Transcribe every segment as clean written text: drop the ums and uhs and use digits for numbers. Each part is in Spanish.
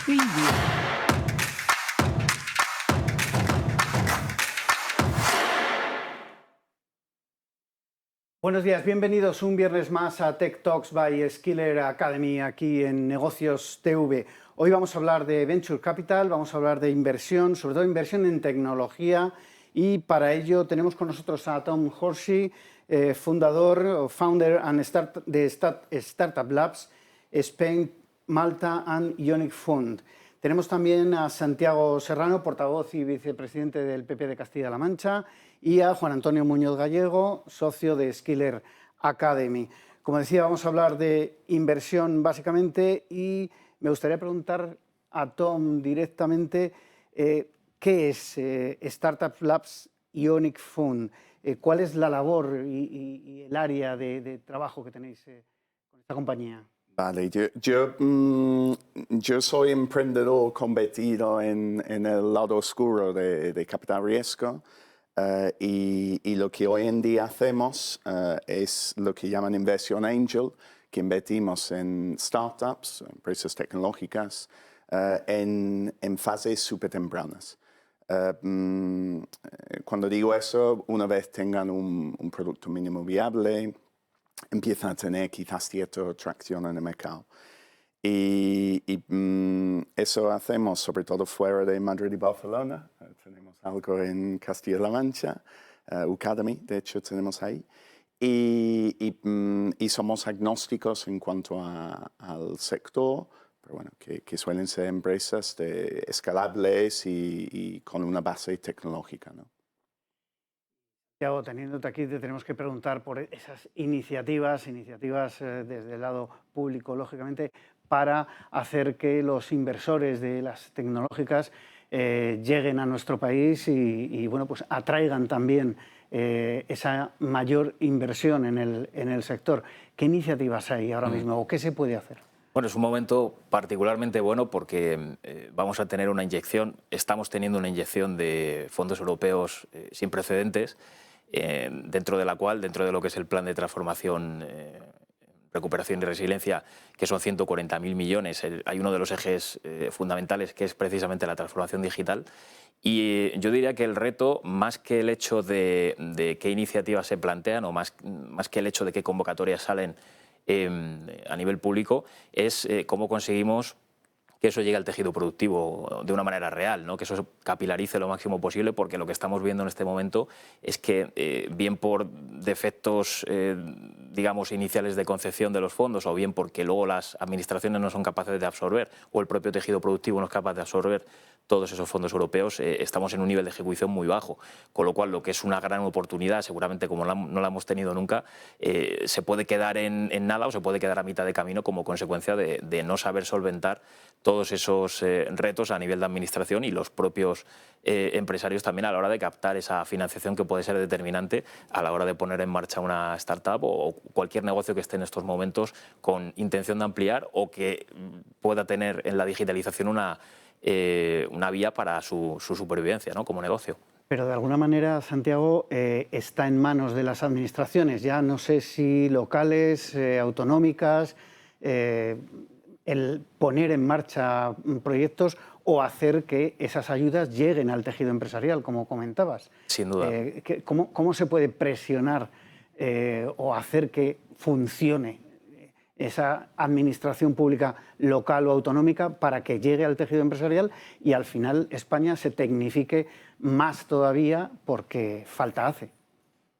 Preview. Buenos días, bienvenidos un viernes más a Tech Talks by Skiller Academy aquí en Negocios TV. Hoy vamos a hablar de Venture Capital, vamos a hablar de inversión, sobre todo inversión en tecnología, y para ello tenemos con nosotros a Tom Horsey, founder de Startup Labs, Spain, Malta and Ionic Fund. Tenemos también a Santiago Serrano, portavoz y vicepresidente del PP de Castilla-La Mancha, y a Juan Antonio Muñoz Gallego, socio de Skiller Academy. Como decía, vamos a hablar de inversión básicamente, y me gustaría preguntar a Tom directamente qué es Startup Labs Ionic Fund, cuál es la labor y el área de trabajo que tenéis con esta compañía. Vale, yo soy emprendedor convertido en el lado oscuro de capital riesgo, y lo que hoy en día hacemos es lo que llaman inversión angel, que invertimos en startups, empresas tecnológicas, en fases súper tempranas. Cuando digo eso, una vez tengan un producto mínimo viable, empiezan a tener quizás cierta tracción en el mercado. Y eso hacemos sobre todo fuera de Madrid y Barcelona. Tenemos algo en Castilla-La Mancha, Academy, de hecho tenemos ahí. Y somos agnósticos en cuanto al sector, pero bueno, que suelen ser empresas escalables y con una base tecnológica, ¿no? Santiago, teniéndote aquí, te tenemos que preguntar por esas iniciativas desde el lado público, lógicamente, para hacer que los inversores de las tecnológicas lleguen a nuestro país y bueno, pues atraigan también esa mayor inversión en el sector. ¿Qué iniciativas hay ahora mismo o qué se puede hacer? Bueno, es un momento particularmente bueno porque vamos a tener una inyección, estamos teniendo una inyección de fondos europeos sin precedentes, dentro de lo que es el plan de transformación, recuperación y resiliencia, que son 140.000 millones, hay uno de los ejes fundamentales que es precisamente la transformación digital. Y yo diría que el reto, más que el hecho de qué iniciativas se plantean o más que el hecho de qué convocatorias salen a nivel público, es cómo conseguimos que eso llegue al tejido productivo de una manera real, ¿no? Que eso se capilarice lo máximo posible, porque lo que estamos viendo en este momento es que, bien por defectos, digamos, iniciales de concepción de los fondos, o bien porque luego las administraciones no son capaces de absorber, o el propio tejido productivo no es capaz de absorber todos esos fondos europeos, estamos en un nivel de ejecución muy bajo, con lo cual lo que es una gran oportunidad, seguramente como no la hemos tenido nunca, se puede quedar en nada o se puede quedar a mitad de camino como consecuencia de no saber solventar todos esos retos a nivel de administración y los propios empresarios también a la hora de captar esa financiación que puede ser determinante a la hora de poner en marcha una startup o cualquier negocio que esté en estos momentos con intención de ampliar o que pueda tener en la digitalización una vía para su supervivencia, ¿no?, como negocio. Pero de alguna manera, Santiago, está en manos de las administraciones, ya no sé si locales, autonómicas, el poner en marcha proyectos o hacer que esas ayudas lleguen al tejido empresarial, como comentabas. Sin duda. ¿Cómo se puede presionar o hacer que funcione esa administración pública local o autonómica para que llegue al tejido empresarial y al final España se tecnifique más todavía, porque falta hace?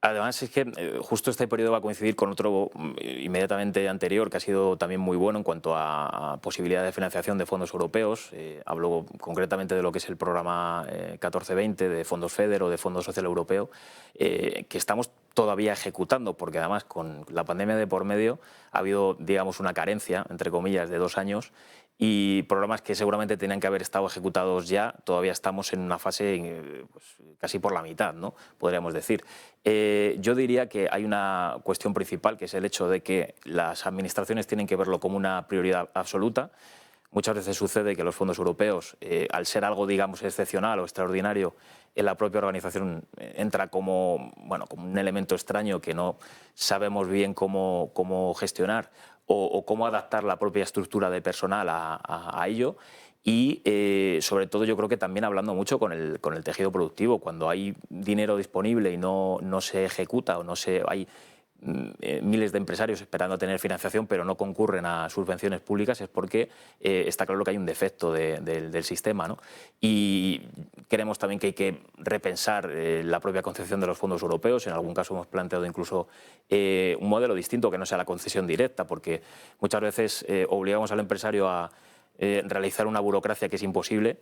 Además, es que justo este periodo va a coincidir con otro inmediatamente anterior, que ha sido también muy bueno en cuanto a posibilidad de financiación de fondos europeos. Hablo concretamente de lo que es el programa 1420 de fondos FEDER o de Fondo Social Europeo, que estamos todavía ejecutando, porque además con la pandemia de por medio ha habido, digamos, una carencia, entre comillas, de 2 años, y programas que seguramente tenían que haber estado ejecutados ya, todavía estamos en una fase pues, casi por la mitad, ¿no?, podríamos decir. Yo diría que hay una cuestión principal, que es el hecho de que las administraciones tienen que verlo como una prioridad absoluta. Muchas veces sucede que los fondos europeos, al ser algo, digamos, excepcional o extraordinario, en la propia organización entra como, bueno, como un elemento extraño que no sabemos bien cómo gestionar o cómo adaptar la propia estructura de personal a ello. y sobre todo yo creo que también hablando mucho con el tejido productivo. Cuando hay dinero disponible y no se ejecuta o hay miles de empresarios esperando a tener financiación pero no concurren a subvenciones públicas, es porque está claro que hay un defecto del sistema, ¿no? Y creemos también que hay que repensar la propia concepción de los fondos europeos. En algún caso hemos planteado incluso un modelo distinto que no sea la concesión directa, porque muchas veces obligamos al empresario a realizar una burocracia que es imposible,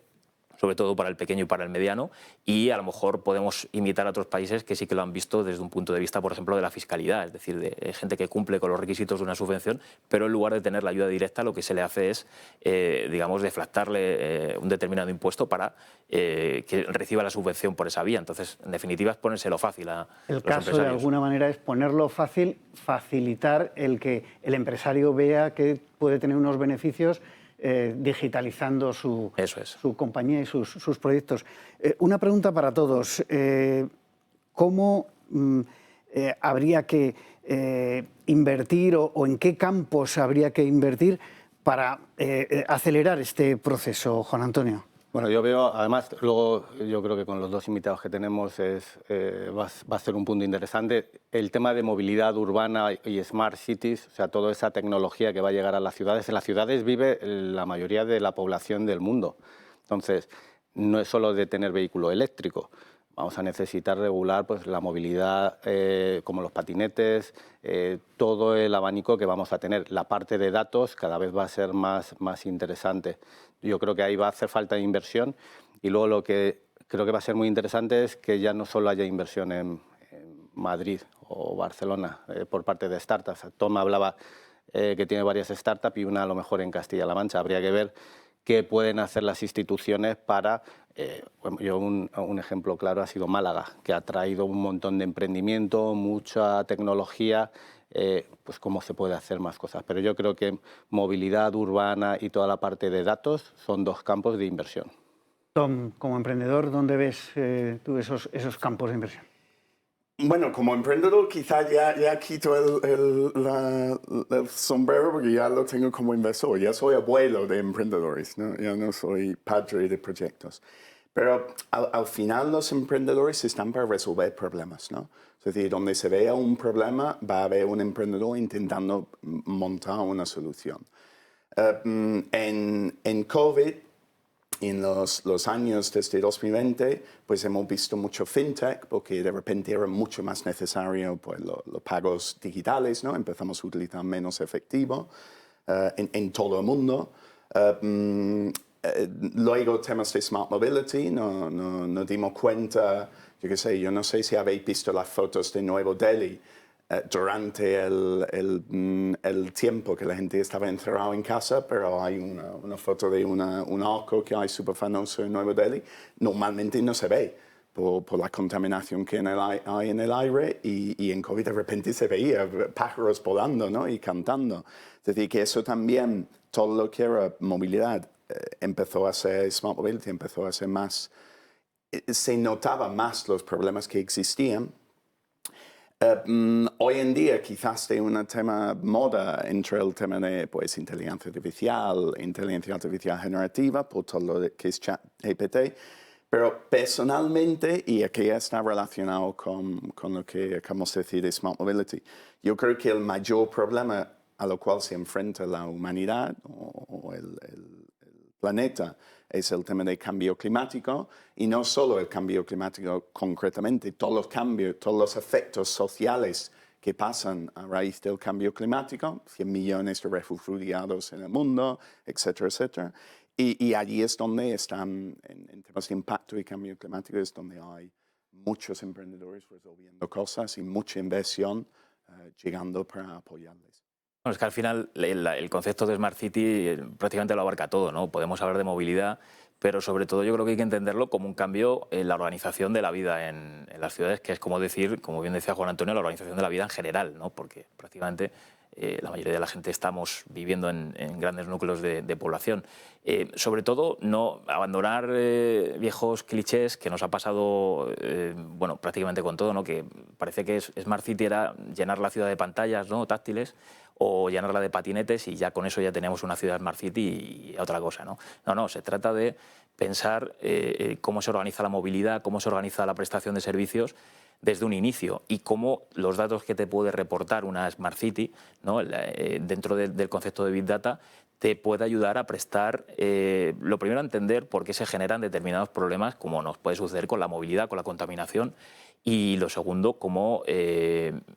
sobre todo para el pequeño y para el mediano, y a lo mejor podemos imitar a otros países que sí que lo han visto desde un punto de vista, por ejemplo, de la fiscalidad, es decir, de gente que cumple con los requisitos de una subvención, pero en lugar de tener la ayuda directa, lo que se le hace es, digamos, deflactarle un determinado impuesto para que reciba la subvención por esa vía. Entonces, en definitiva, es ponérselo fácil a los empresarios. El caso, de alguna manera, es ponerlo fácil, facilitar el que el empresario vea que puede tener unos beneficios digitalizando su compañía y sus proyectos. Una pregunta para todos. ¿Cómo habría que invertir o en qué campos habría que invertir para acelerar este proceso, Juan Antonio? Bueno, yo veo, además, luego yo creo que con los dos invitados que tenemos va a ser un punto interesante, el tema de movilidad urbana y smart cities, o sea, toda esa tecnología que va a llegar a las ciudades. En las ciudades vive la mayoría de la población del mundo. Entonces, no es solo de tener vehículo eléctrico. Vamos a necesitar regular pues, la movilidad, como los patinetes, todo el abanico que vamos a tener. La parte de datos cada vez va a ser más interesante. Yo creo que ahí va a hacer falta inversión, y luego lo que creo que va a ser muy interesante es que ya no solo haya inversión en Madrid o Barcelona por parte de startups. Tom hablaba que tiene varias startups y una a lo mejor en Castilla-La Mancha. Habría que ver qué pueden hacer las instituciones para... yo un ejemplo claro ha sido Málaga, que ha traído un montón de emprendimiento, mucha tecnología, pues cómo se puede hacer más cosas. Pero yo creo que movilidad urbana y toda la parte de datos son dos campos de inversión. Tom, como emprendedor, ¿dónde ves tú esos campos de inversión? Bueno, como emprendedor quizá ya quito el sombrero porque ya lo tengo como inversor. Ya soy abuelo de emprendedores, ¿no? Ya no soy padre de proyectos. Pero al final los emprendedores están para resolver problemas, ¿no? Es decir, donde se vea un problema va a haber un emprendedor intentando montar una solución. En COVID, en los años desde 2020, pues hemos visto mucho fintech porque de repente era mucho más necesario pues, los pagos digitales, ¿no? Empezamos a utilizar menos efectivo en todo el mundo. Luego temas de Smart Mobility, nos dimos cuenta, yo no sé si habéis visto las fotos de Nuevo Delhi durante el tiempo que la gente estaba encerrada en casa, pero hay una foto de un arco que hay súper famoso en Nuevo Delhi. Normalmente no se ve por la contaminación que hay en el aire y en COVID de repente se veía pájaros volando, ¿no? Y cantando. Es decir, que eso también, todo lo que era movilidad, empezó a ser Smart Mobility, empezó a ser más, se notaban más los problemas que existían. Hoy en día quizás de un tema moda entre el tema de pues, inteligencia artificial generativa, por todo lo que es ChatGPT, pero personalmente, y aquí está relacionado con lo que acabamos de decir de Smart Mobility, yo creo que el mayor problema a lo cual se enfrenta la humanidad o el planeta es el tema del cambio climático, y no solo el cambio climático concretamente, todos los cambios, todos los efectos sociales que pasan a raíz del cambio climático, 100 millones de refugiados en el mundo, etcétera, etcétera. Y allí es donde están, en temas de impacto y cambio climático, es donde hay muchos emprendedores resolviendo cosas y mucha inversión llegando para apoyarles. Bueno, es que al final el concepto de Smart City prácticamente lo abarca todo, ¿no? Podemos hablar de movilidad, pero sobre todo yo creo que hay que entenderlo como un cambio en la organización de la vida en las ciudades, que es como decir, como bien decía Juan Antonio, la organización de la vida en general, ¿no? Porque prácticamente la mayoría de la gente estamos viviendo en grandes núcleos de población. Sobre todo, no abandonar viejos clichés que nos ha pasado bueno, prácticamente con todo, ¿no? Que parece que Smart City era llenar la ciudad de pantallas, ¿no? táctiles, o llenarla de patinetes y ya con eso ya teníamos una ciudad Smart City y otra cosa. No, no, se trata de pensar cómo se organiza la movilidad, cómo se organiza la prestación de servicios desde un inicio y cómo los datos que te puede reportar una Smart City, ¿no? Dentro del concepto de Big Data, te puede ayudar a prestar, lo primero, a entender por qué se generan determinados problemas, como nos puede suceder con la movilidad, con la contaminación, y lo segundo, cómo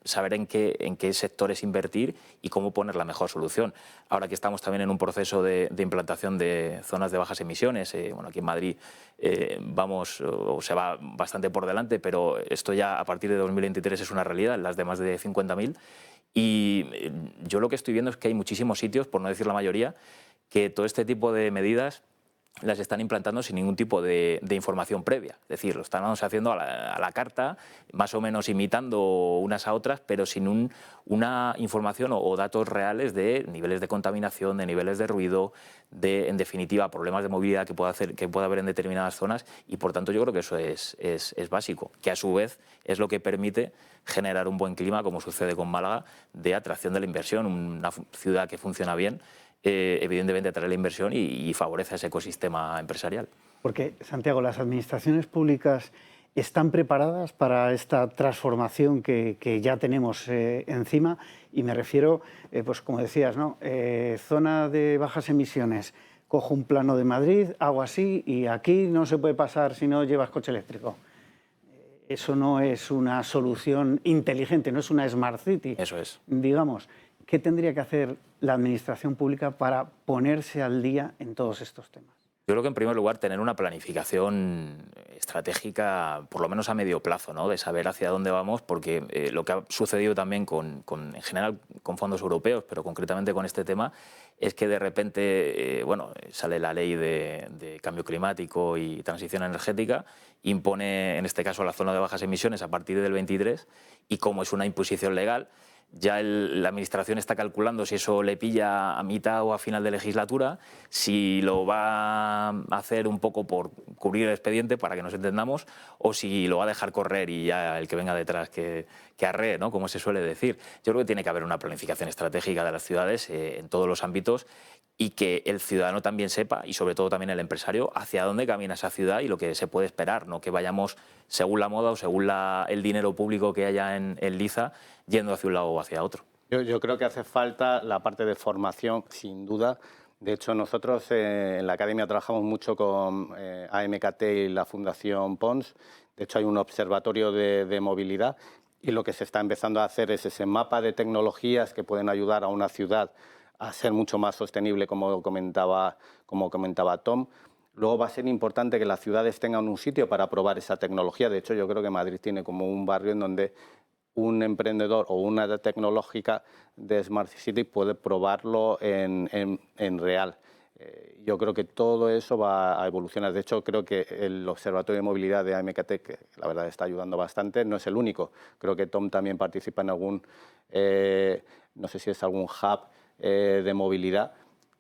saber en qué sectores invertir y cómo poner la mejor solución. Ahora que estamos también en un proceso de implantación de zonas de bajas emisiones, bueno, aquí en Madrid vamos, o se va bastante por delante, pero esto ya a partir de 2023 es una realidad en las de más de 50.000. Y yo lo que estoy viendo es que hay muchísimos sitios, por no decir la mayoría, que todo este tipo de medidas las están implantando sin ningún tipo de información previa. Es decir, lo estamos haciendo a la carta, más o menos imitando unas a otras, pero sin una información o datos reales de niveles de contaminación, de niveles de ruido, de, en definitiva, problemas de movilidad que pueda haber en determinadas zonas, y por tanto yo creo que eso es básico, que a su vez es lo que permite generar un buen clima, como sucede con Málaga, de atracción de la inversión, una ciudad que funciona bien, evidentemente atrae la inversión y favorece ese ecosistema empresarial. Porque, Santiago, las administraciones públicas están preparadas para esta transformación que ya tenemos encima, y me refiero, pues como decías, ¿no? Zona de bajas emisiones, cojo un plano de Madrid, hago así, y aquí no se puede pasar si no llevas coche eléctrico. Eso no es una solución inteligente, no es una Smart City. Eso es. Digamos, ¿qué tendría que hacer la administración pública para ponerse al día en todos estos temas? Yo creo que, en primer lugar, tener una planificación estratégica, por lo menos a medio plazo, ¿no? De saber hacia dónde vamos, porque lo que ha sucedido también en general con fondos europeos, pero concretamente con este tema, es que de repente bueno, sale la ley de cambio climático y transición energética, impone, en este caso, la zona de bajas emisiones a partir del 23, y como es una imposición legal, ya la Administración está calculando si eso le pilla a mitad o a final de legislatura, si lo va a hacer un poco por cubrir el expediente, para que nos entendamos, o si lo va a dejar correr y ya el que venga detrás que arree, ¿no? Como se suele decir. Yo creo que tiene que haber una planificación estratégica de las ciudades en todos los ámbitos, y que el ciudadano también sepa, y sobre todo también el empresario, hacia dónde camina esa ciudad y lo que se puede esperar, no que vayamos según la moda o según el dinero público que haya en Liza, yendo hacia un lado o hacia otro. Yo creo que hace falta la parte de formación, sin duda. De hecho, nosotros en la Academia trabajamos mucho con AMKT y la Fundación Pons. De hecho, hay un observatorio de movilidad, y lo que se está empezando a hacer es ese mapa de tecnologías que pueden ayudar a una ciudad a ser mucho más sostenible, como comentaba Tom. Luego va a ser importante que las ciudades tengan un sitio para probar esa tecnología. De hecho, yo creo que Madrid tiene como un barrio en donde un emprendedor o una tecnológica de Smart City puede probarlo en real. Yo creo que todo eso va a evolucionar. De hecho, creo que el Observatorio de Movilidad de AMKT, que la verdad está ayudando bastante, no es el único. Creo que Tom también participa en algún, no sé si es algún hub de movilidad,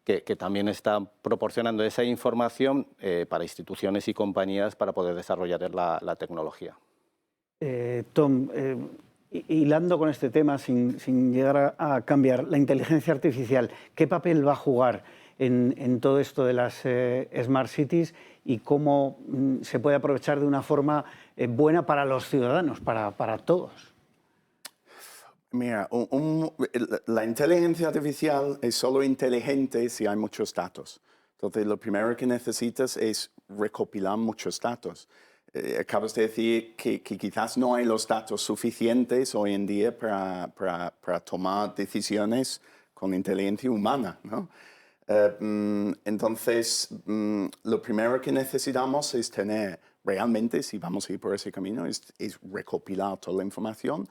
que también está proporcionando esa información para instituciones y compañías para poder desarrollar la tecnología. Tom, hilando con este tema, sin llegar a cambiar, la inteligencia artificial, ¿qué papel va a jugar en todo esto de las Smart Cities, y cómo se puede aprovechar de una forma buena para los ciudadanos, para todos? Mira, la inteligencia artificial es solo inteligente si hay muchos datos. Entonces, lo primero que necesitas es recopilar muchos datos. Acabas de decir que quizás no hay los datos suficientes hoy en día para tomar decisiones con inteligencia humana, ¿no? Entonces, lo primero que necesitamos es tener, realmente, si vamos a ir por ese camino, es recopilar toda la información.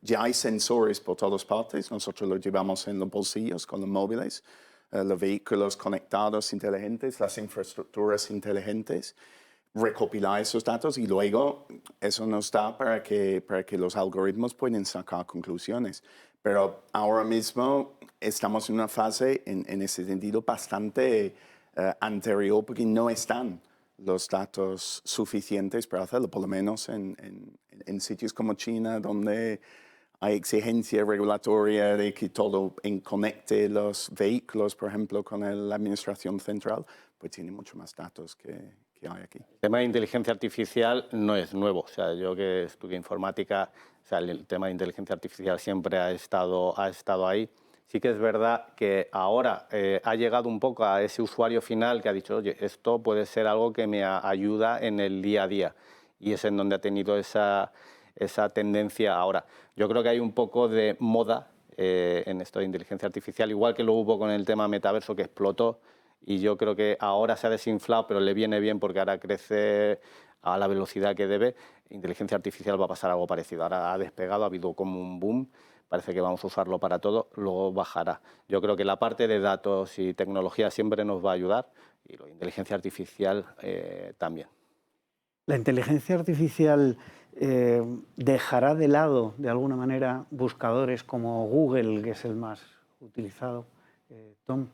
Ya hay sensores por todas partes, nosotros los llevamos en los bolsillos con los móviles, los vehículos conectados inteligentes, las infraestructuras inteligentes. Recopilar esos datos y luego eso nos da para que los algoritmos puedan sacar conclusiones. Pero ahora mismo estamos en una fase, en ese sentido, bastante anterior, porque no están los datos suficientes para hacerlo, por lo menos en sitios como China, donde hay exigencia regulatoria de que todo conecte los vehículos, por ejemplo, con la administración central, pues tiene mucho más datos que hay aquí. El tema de inteligencia artificial no es nuevo. O sea, yo que estudié informática, o sea, el tema de inteligencia artificial siempre ha estado ahí. Sí que es verdad que ahora ha llegado un poco a ese usuario final que ha dicho, oye, esto puede ser algo que me ayuda en el día a día. Y es en donde ha tenido esa tendencia ahora. Yo creo que hay un poco de moda en esto de inteligencia artificial, igual que lo hubo con el tema metaverso que explotó, y yo creo que ahora se ha desinflado, pero le viene bien porque ahora crece a la velocidad que debe. Inteligencia artificial va a pasar algo parecido. Ahora ha despegado, ha habido como un boom, parece que vamos a usarlo para todo, luego bajará. Yo creo que la parte de datos y tecnología siempre nos va a ayudar y la inteligencia artificial también. ¿La inteligencia artificial dejará de lado, de alguna manera, buscadores como Google, que es el más utilizado? Tom.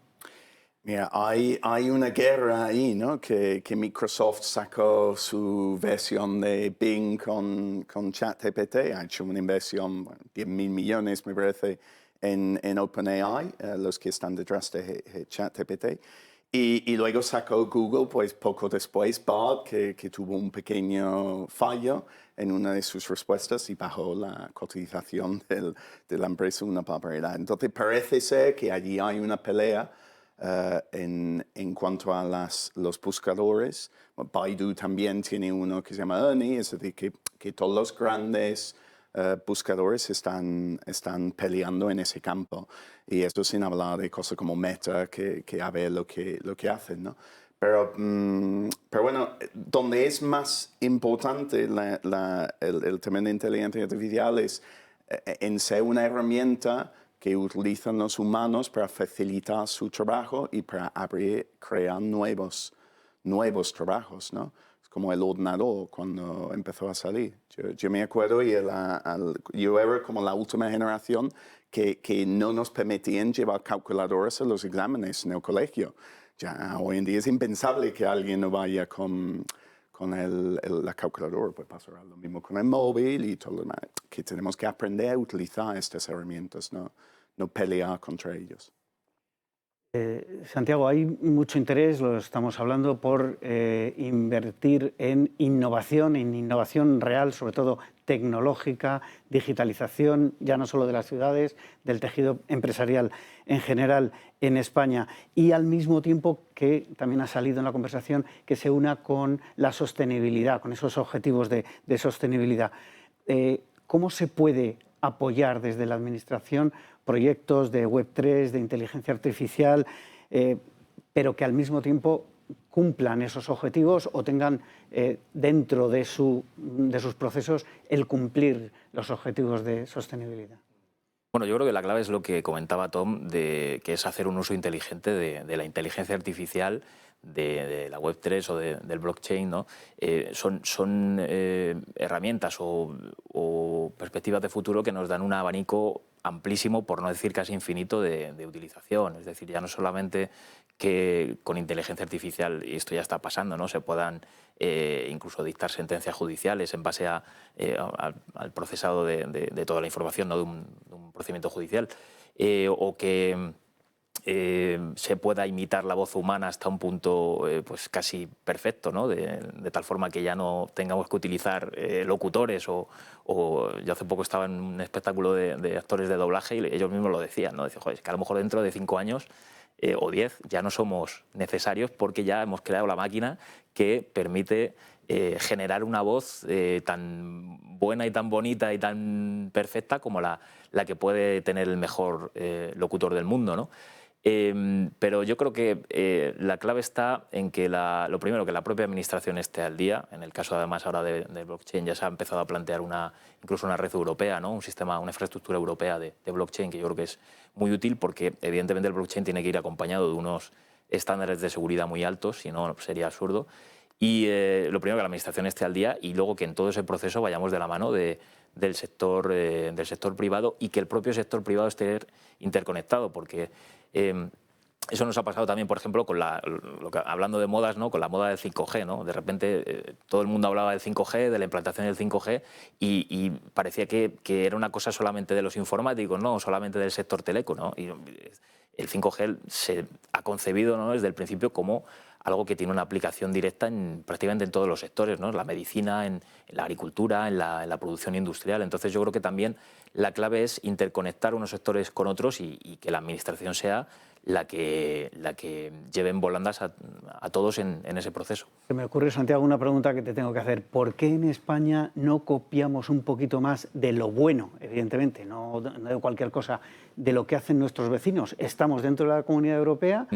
Mira, hay una guerra ahí, ¿no? Que Microsoft sacó su versión de Bing con ChatGPT, ha hecho una inversión, bueno, 10.000 millones, me parece, en OpenAI, los que están detrás de ChatGPT. Y luego sacó Google, pues poco después, Bard, que tuvo un pequeño fallo en una de sus respuestas y bajó la cotización de la empresa una barbaridad. Entonces parece ser que allí hay una pelea en cuanto a los buscadores. Baidu también tiene uno que se llama Ernie, es decir, que todos los grandes buscadores están peleando en ese campo. Y esto sin hablar de cosas como Meta, que a ver lo que hacen, ¿no? Pero bueno, donde es más importante el tema de inteligencia artificial es en ser una herramienta que utilizan los humanos para facilitar su trabajo y para crear nuevos trabajos, ¿no? Es como el ordenador cuando empezó a salir. Yo me acuerdo y yo era como la última generación que no nos permitían llevar calculadoras a los exámenes en el colegio. Ya hoy en día es impensable que alguien no vaya con la calculadora, pues pasará lo mismo con el móvil y todo lo demás, que tenemos que aprender a utilizar estas herramientas, no pelear contra ellos. Santiago, hay mucho interés, lo estamos hablando, por invertir en innovación real, sobre todo tecnológica, digitalización, ya no solo de las ciudades, del tejido empresarial en general en España, y al mismo tiempo que también ha salido en la conversación que se una con la sostenibilidad, con esos objetivos de sostenibilidad. ¿Cómo se puede apoyar desde la Administración proyectos de Web3, de inteligencia artificial, pero que al mismo tiempo cumplan esos objetivos o tengan dentro de sus procesos el cumplir los objetivos de sostenibilidad? Bueno, yo creo que la clave es lo que comentaba Tom, que es hacer un uso inteligente de la inteligencia artificial, de la Web3 o del blockchain, ¿no? Son herramientas o perspectivas de futuro que nos dan un abanico amplísimo, por no decir casi infinito, de utilización. Es decir, ya no solamente que con inteligencia artificial, y esto ya está pasando, ¿no?, se puedan incluso dictar sentencias judiciales en base al procesado de toda la información, ¿no?, de un procedimiento judicial, o que se pueda imitar la voz humana hasta un punto pues casi perfecto, ¿no? De tal forma que ya no tengamos que utilizar locutores o yo hace poco estaba en un espectáculo de actores de doblaje y ellos mismos lo decían, ¿no? Decían, joder, es que a lo mejor dentro de 5 años o 10 ya no somos necesarios porque ya hemos creado la máquina que permite generar una voz tan buena y tan bonita y tan perfecta como la que puede tener el mejor locutor del mundo, ¿no? Pero yo creo que la clave está en que lo primero, que la propia administración esté al día. En el caso además ahora de blockchain ya se ha empezado a plantear incluso una red europea, ¿no?, un sistema, una infraestructura europea de blockchain, que yo creo que es muy útil porque evidentemente el blockchain tiene que ir acompañado de unos estándares de seguridad muy altos, si no sería absurdo. Y lo primero, que la administración esté al día, y luego que en todo ese proceso vayamos de la mano del sector privado, y que el propio sector privado esté interconectado, porque eso nos ha pasado también, por ejemplo, hablando de modas, ¿no? Con la moda del 5G, ¿no? De repente todo el mundo hablaba del 5G, de la implantación del 5G, y parecía que era una cosa solamente de los informáticos, no solamente del sector teleco, ¿no? Y el 5G se ha concebido, ¿no?, desde el principio como algo que tiene una aplicación directa prácticamente en todos los sectores, ¿no? En la medicina, en la agricultura, en la producción industrial. Entonces yo creo que también la clave es interconectar unos sectores con otros, y que la administración sea la que lleve en volandas a todos en ese proceso. Se me ocurre, Santiago, una pregunta que te tengo que hacer. ¿Por qué en España no copiamos un poquito más de lo bueno, evidentemente, no de cualquier cosa, de lo que hacen nuestros vecinos? Estamos dentro de la Comunidad Europea,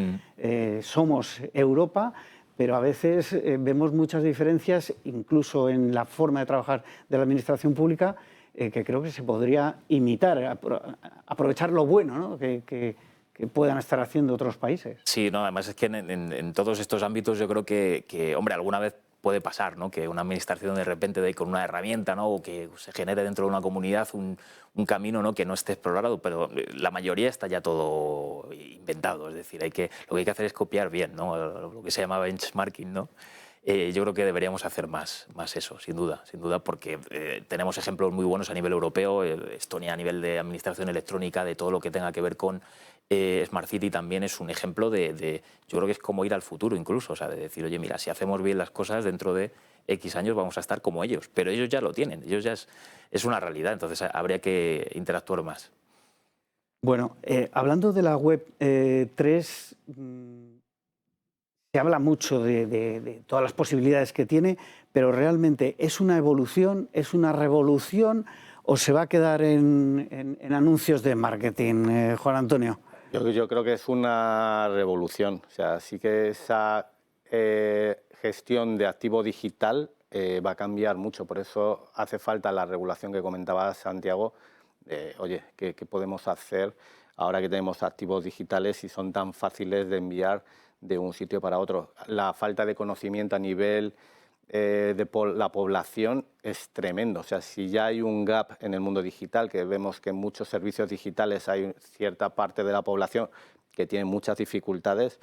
somos Europa, pero a veces vemos muchas diferencias, incluso en la forma de trabajar de la administración pública, que creo que se podría imitar, aprovechar lo bueno, ¿no?, que puedan estar haciendo otros países. Sí, no, además es que en todos estos ámbitos yo creo que, hombre, alguna vez puede pasar, ¿no?, que una administración de repente dé con una herramienta, ¿no?, o que se genere dentro de una comunidad un camino, ¿no?, que no esté explorado, pero la mayoría está ya todo inventado. Es decir, lo que hay que hacer es copiar bien, ¿no?, lo que se llama benchmarking, ¿no? Yo creo que deberíamos hacer más eso, sin duda, porque tenemos ejemplos muy buenos a nivel europeo. Estonia, a nivel de administración electrónica, de todo lo que tenga que ver con Smart City, también es un ejemplo yo creo que es como ir al futuro incluso, o sea, de decir, oye, mira, si hacemos bien las cosas, dentro de X años vamos a estar como ellos, pero ellos ya lo tienen, ellos ya es una realidad, entonces habría que interactuar más. Bueno, hablando de la Web 3, se habla mucho de todas las posibilidades que tiene, pero realmente ¿es una evolución, es una revolución, o se va a quedar en anuncios de marketing, Juan Antonio? Yo creo que es una revolución. O sea, sí que esa gestión de activo digital va a cambiar mucho. Por eso hace falta la regulación que comentaba Santiago. Oye, ¿qué podemos hacer ahora que tenemos activos digitales y son tan fáciles de enviar de un sitio para otro? La falta de conocimiento a nivel de la población es tremendo. O sea, si ya hay un gap en el mundo digital, que vemos que en muchos servicios digitales hay cierta parte de la población que tiene muchas dificultades,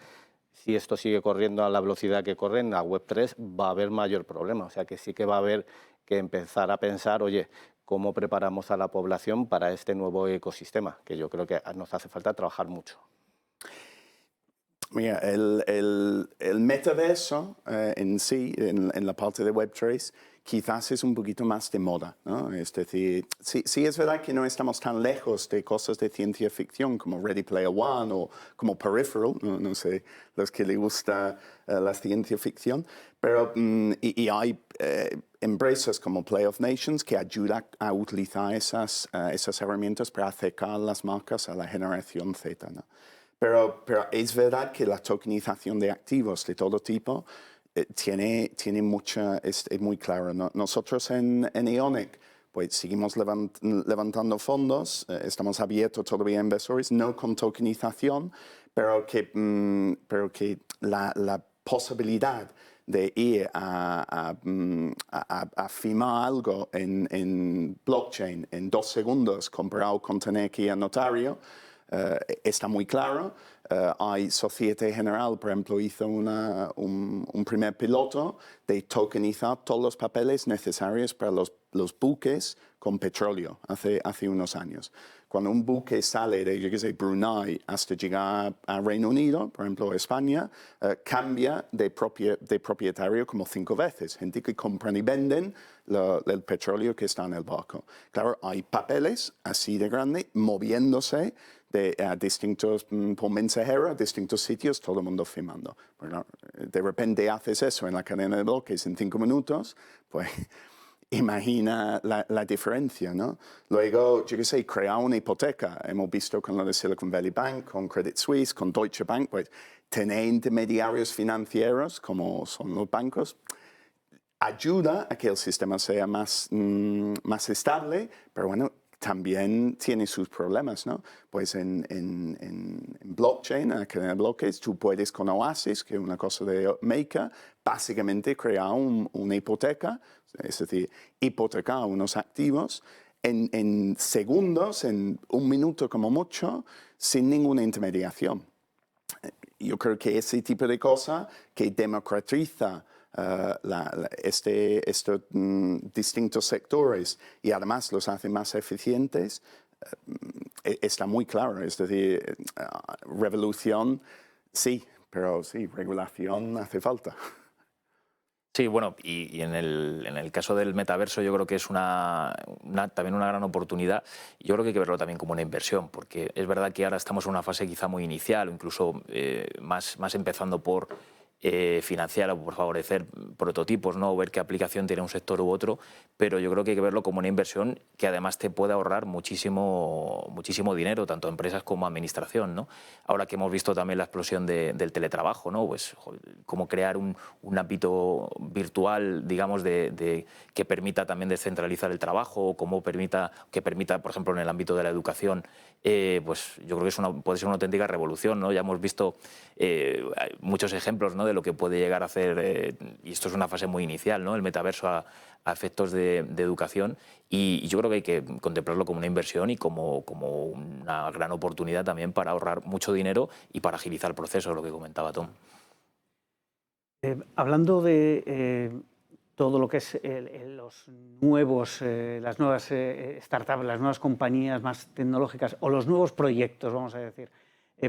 si esto sigue corriendo a la velocidad que corre en la Web3, va a haber mayor problema. O sea, que sí que va a haber que empezar a pensar, oye, ¿cómo preparamos a la población para este nuevo ecosistema? Que yo creo que nos hace falta trabajar mucho. Mira, el metaverso en sí, en la parte de Web3, quizás es un poquito más de moda, ¿no? Es decir, sí es verdad que no estamos tan lejos de cosas de ciencia ficción como Ready Player One o como Peripheral, no sé, los que les gusta la ciencia ficción, pero y hay empresas como Play of Nations que ayudan a utilizar esas herramientas para acercar las marcas a la generación Z, ¿no? Pero es verdad que la tokenización de activos de todo tipo tiene mucha, es muy claro, ¿no? Nosotros en Ionic pues seguimos levantando fondos, estamos abiertos todavía a inversores, no con tokenización, pero que la posibilidad de ir a firmar algo en blockchain en 2 segundos, comparado con tener que ir a notario, está muy claro. Hay Societe General, por ejemplo, hizo un primer piloto de tokenizar todos los papeles necesarios para los buques con petróleo hace unos años. Cuando un buque sale de, yo qué sé, Brunei hasta llegar a Reino Unido, por ejemplo, España, cambia de propietario como 5 veces. Gente que compran y venden el petróleo que está en el barco. Claro, hay papeles así de grande moviéndose por mensajero a distintos sitios, todo el mundo firmando. Bueno, de repente haces eso en la cadena de bloques en 5 minutos, pues imagina la diferencia, ¿no? Luego, yo qué sé, crear una hipoteca. Hemos visto con lo de Silicon Valley Bank, con Credit Suisse, con Deutsche Bank, pues tener intermediarios financieros como son los bancos ayuda a que el sistema sea más estable, pero bueno, también tiene sus problemas, ¿no? Pues en blockchain, en la cadena de bloques, tú puedes con Oasis, que es una cosa de Maker, básicamente crear una hipoteca, es decir, hipotecar unos activos en segundos, en un minuto como mucho, sin ninguna intermediación. Yo creo que ese tipo de cosa que democratiza estos distintos sectores y además los hace más eficientes, está muy claro. Es decir, revolución sí, pero sí, regulación hace falta. Sí, bueno, y en el caso del metaverso yo creo que es también una gran oportunidad. Yo creo que hay que verlo también como una inversión, porque es verdad que ahora estamos en una fase quizá muy inicial, o incluso más empezando por financiar o por favorecer prototipos, ¿no? O ver qué aplicación tiene un sector u otro, pero yo creo que hay que verlo como una inversión que además te puede ahorrar muchísimo dinero, tanto a empresas como a administración, ¿no? Ahora que hemos visto también la explosión del teletrabajo, ¿no? Pues cómo crear un ámbito virtual, digamos, que permita también descentralizar el trabajo, o cómo que permita, por ejemplo, en el ámbito de la educación, pues yo creo que puede ser una auténtica revolución, ¿no? Ya hemos visto muchos ejemplos, ¿no? De lo que puede llegar a hacer, y esto es una fase muy inicial, ¿no? El metaverso a efectos de educación, y yo creo que hay que contemplarlo como una inversión y como una gran oportunidad también para ahorrar mucho dinero y para agilizar el proceso, lo que comentaba Tom. Hablando de todo lo que es las nuevas startups, las nuevas compañías más tecnológicas o los nuevos proyectos, vamos a decir,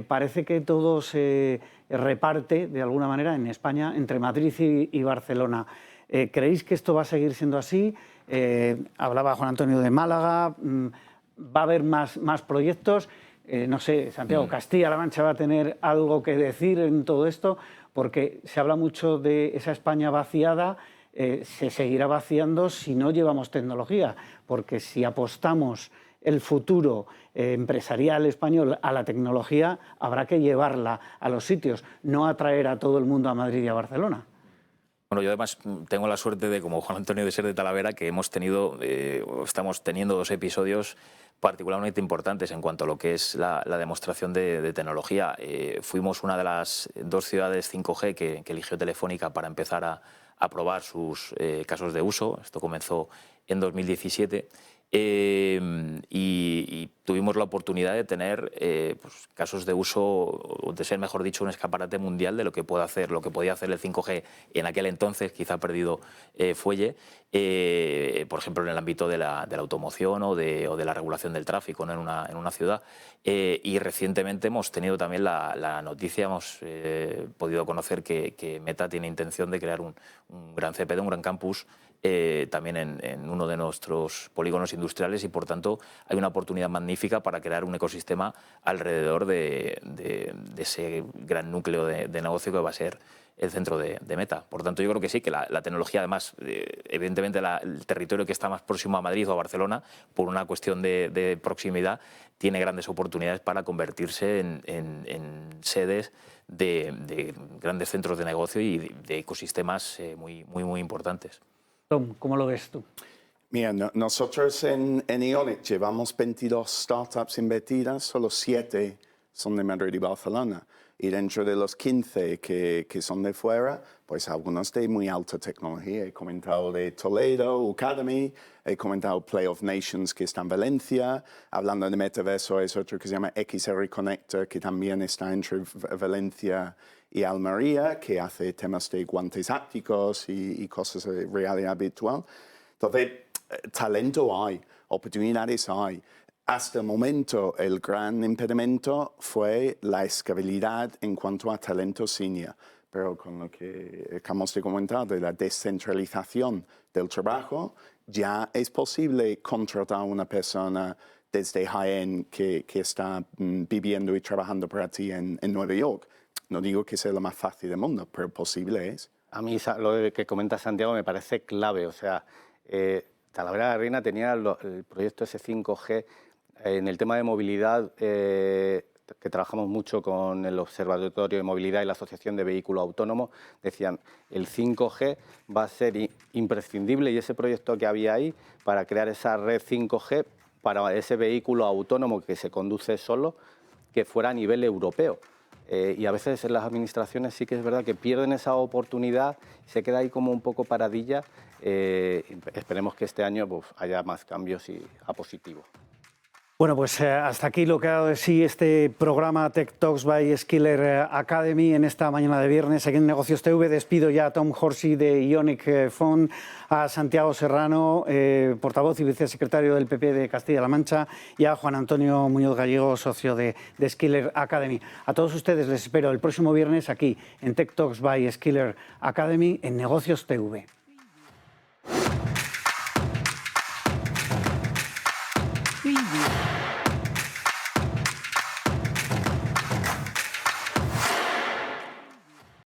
parece que todo se reparte de alguna manera en España entre Madrid y Barcelona. ¿Creéis que esto va a seguir siendo así? Hablaba Juan Antonio de Málaga, ¿va a haber más proyectos? No sé, Santiago, Castilla-La Mancha va a tener algo que decir en todo esto, porque se habla mucho de esa España vaciada. Se seguirá vaciando si no llevamos tecnología, porque si apostamos el futuro empresarial español a la tecnología, habrá que llevarla a los sitios, no atraer a todo el mundo a Madrid y a Barcelona. Bueno, yo además tengo la suerte de, como Juan Antonio, de ser de Talavera, que estamos teniendo 2 episodios particularmente importantes en cuanto a lo que es la demostración de tecnología. Fuimos una de las 2 ciudades 5G que eligió Telefónica para empezar a probar sus casos de uso. Esto comenzó en 2017. Y tuvimos la oportunidad de tener pues, casos de uso, o de ser, mejor dicho, un escaparate mundial de lo que podía hacer el 5G en aquel entonces, quizá ha perdido fuelle, por ejemplo, en el ámbito de la automoción o de la regulación del tráfico, ¿no? en una ciudad. Y recientemente hemos tenido también la noticia, hemos podido conocer que Meta tiene intención de crear un gran CPD, un gran campus, también en uno de nuestros polígonos industriales, y por tanto hay una oportunidad magnífica para crear un ecosistema alrededor de ese gran núcleo de negocio que va a ser el centro de Meta. Por tanto, yo creo que sí, que la tecnología, además, evidentemente el territorio que está más próximo a Madrid o a Barcelona, por una cuestión de proximidad, tiene grandes oportunidades para convertirse en sedes de grandes centros de negocio y de ecosistemas muy importantes. Tom, ¿cómo lo ves tú? Mira, nosotros en Ionic llevamos 22 startups invertidas, solo 7 son de Madrid y Barcelona. Y dentro de los 15 que son de fuera, pues algunos de muy alta tecnología. He comentado de Toledo, Academy, he comentado Play of Nations, que está en Valencia. Hablando de metaverso, es otro que se llama XR Connector, que también está entre Valencia y Almería, que hace temas de guantes ápticos y cosas de realidad virtual. Entonces, talento hay, oportunidades hay. Hasta el momento, el gran impedimento fue la escalabilidad en cuanto a talento senior. Pero con lo que acabamos de comentar de la descentralización del trabajo, ya es posible contratar a una persona desde Jaén que está viviendo y trabajando para ti en Nueva York. No digo que sea lo más fácil del mundo, pero posible es. A mí lo que comenta Santiago me parece clave. O sea, Talavera de la Reina tenía el proyecto S5G en el tema de movilidad, que trabajamos mucho con el Observatorio de Movilidad y la Asociación de Vehículos Autónomos. Decían, el 5G va a ser imprescindible, y ese proyecto que había ahí para crear esa red 5G para ese vehículo autónomo que se conduce solo, que fuera a nivel europeo. Y a veces en las administraciones sí que es verdad que pierden esa oportunidad, se queda ahí como un poco paradilla. Esperemos que este año pues, haya más cambios y a positivo. Bueno, pues hasta aquí lo que ha dado de sí este programa Tech Talks by Skiller Academy en esta mañana de viernes aquí en Negocios TV. Despido ya a Tom Horsey de Ionic Fund, a Santiago Serrano, portavoz y vicesecretario del PP de Castilla-La Mancha, y a Juan Antonio Muñoz Gallego, socio de Skiller Academy. A todos ustedes les espero el próximo viernes aquí en Tech Talks by Skiller Academy en Negocios TV. Preview.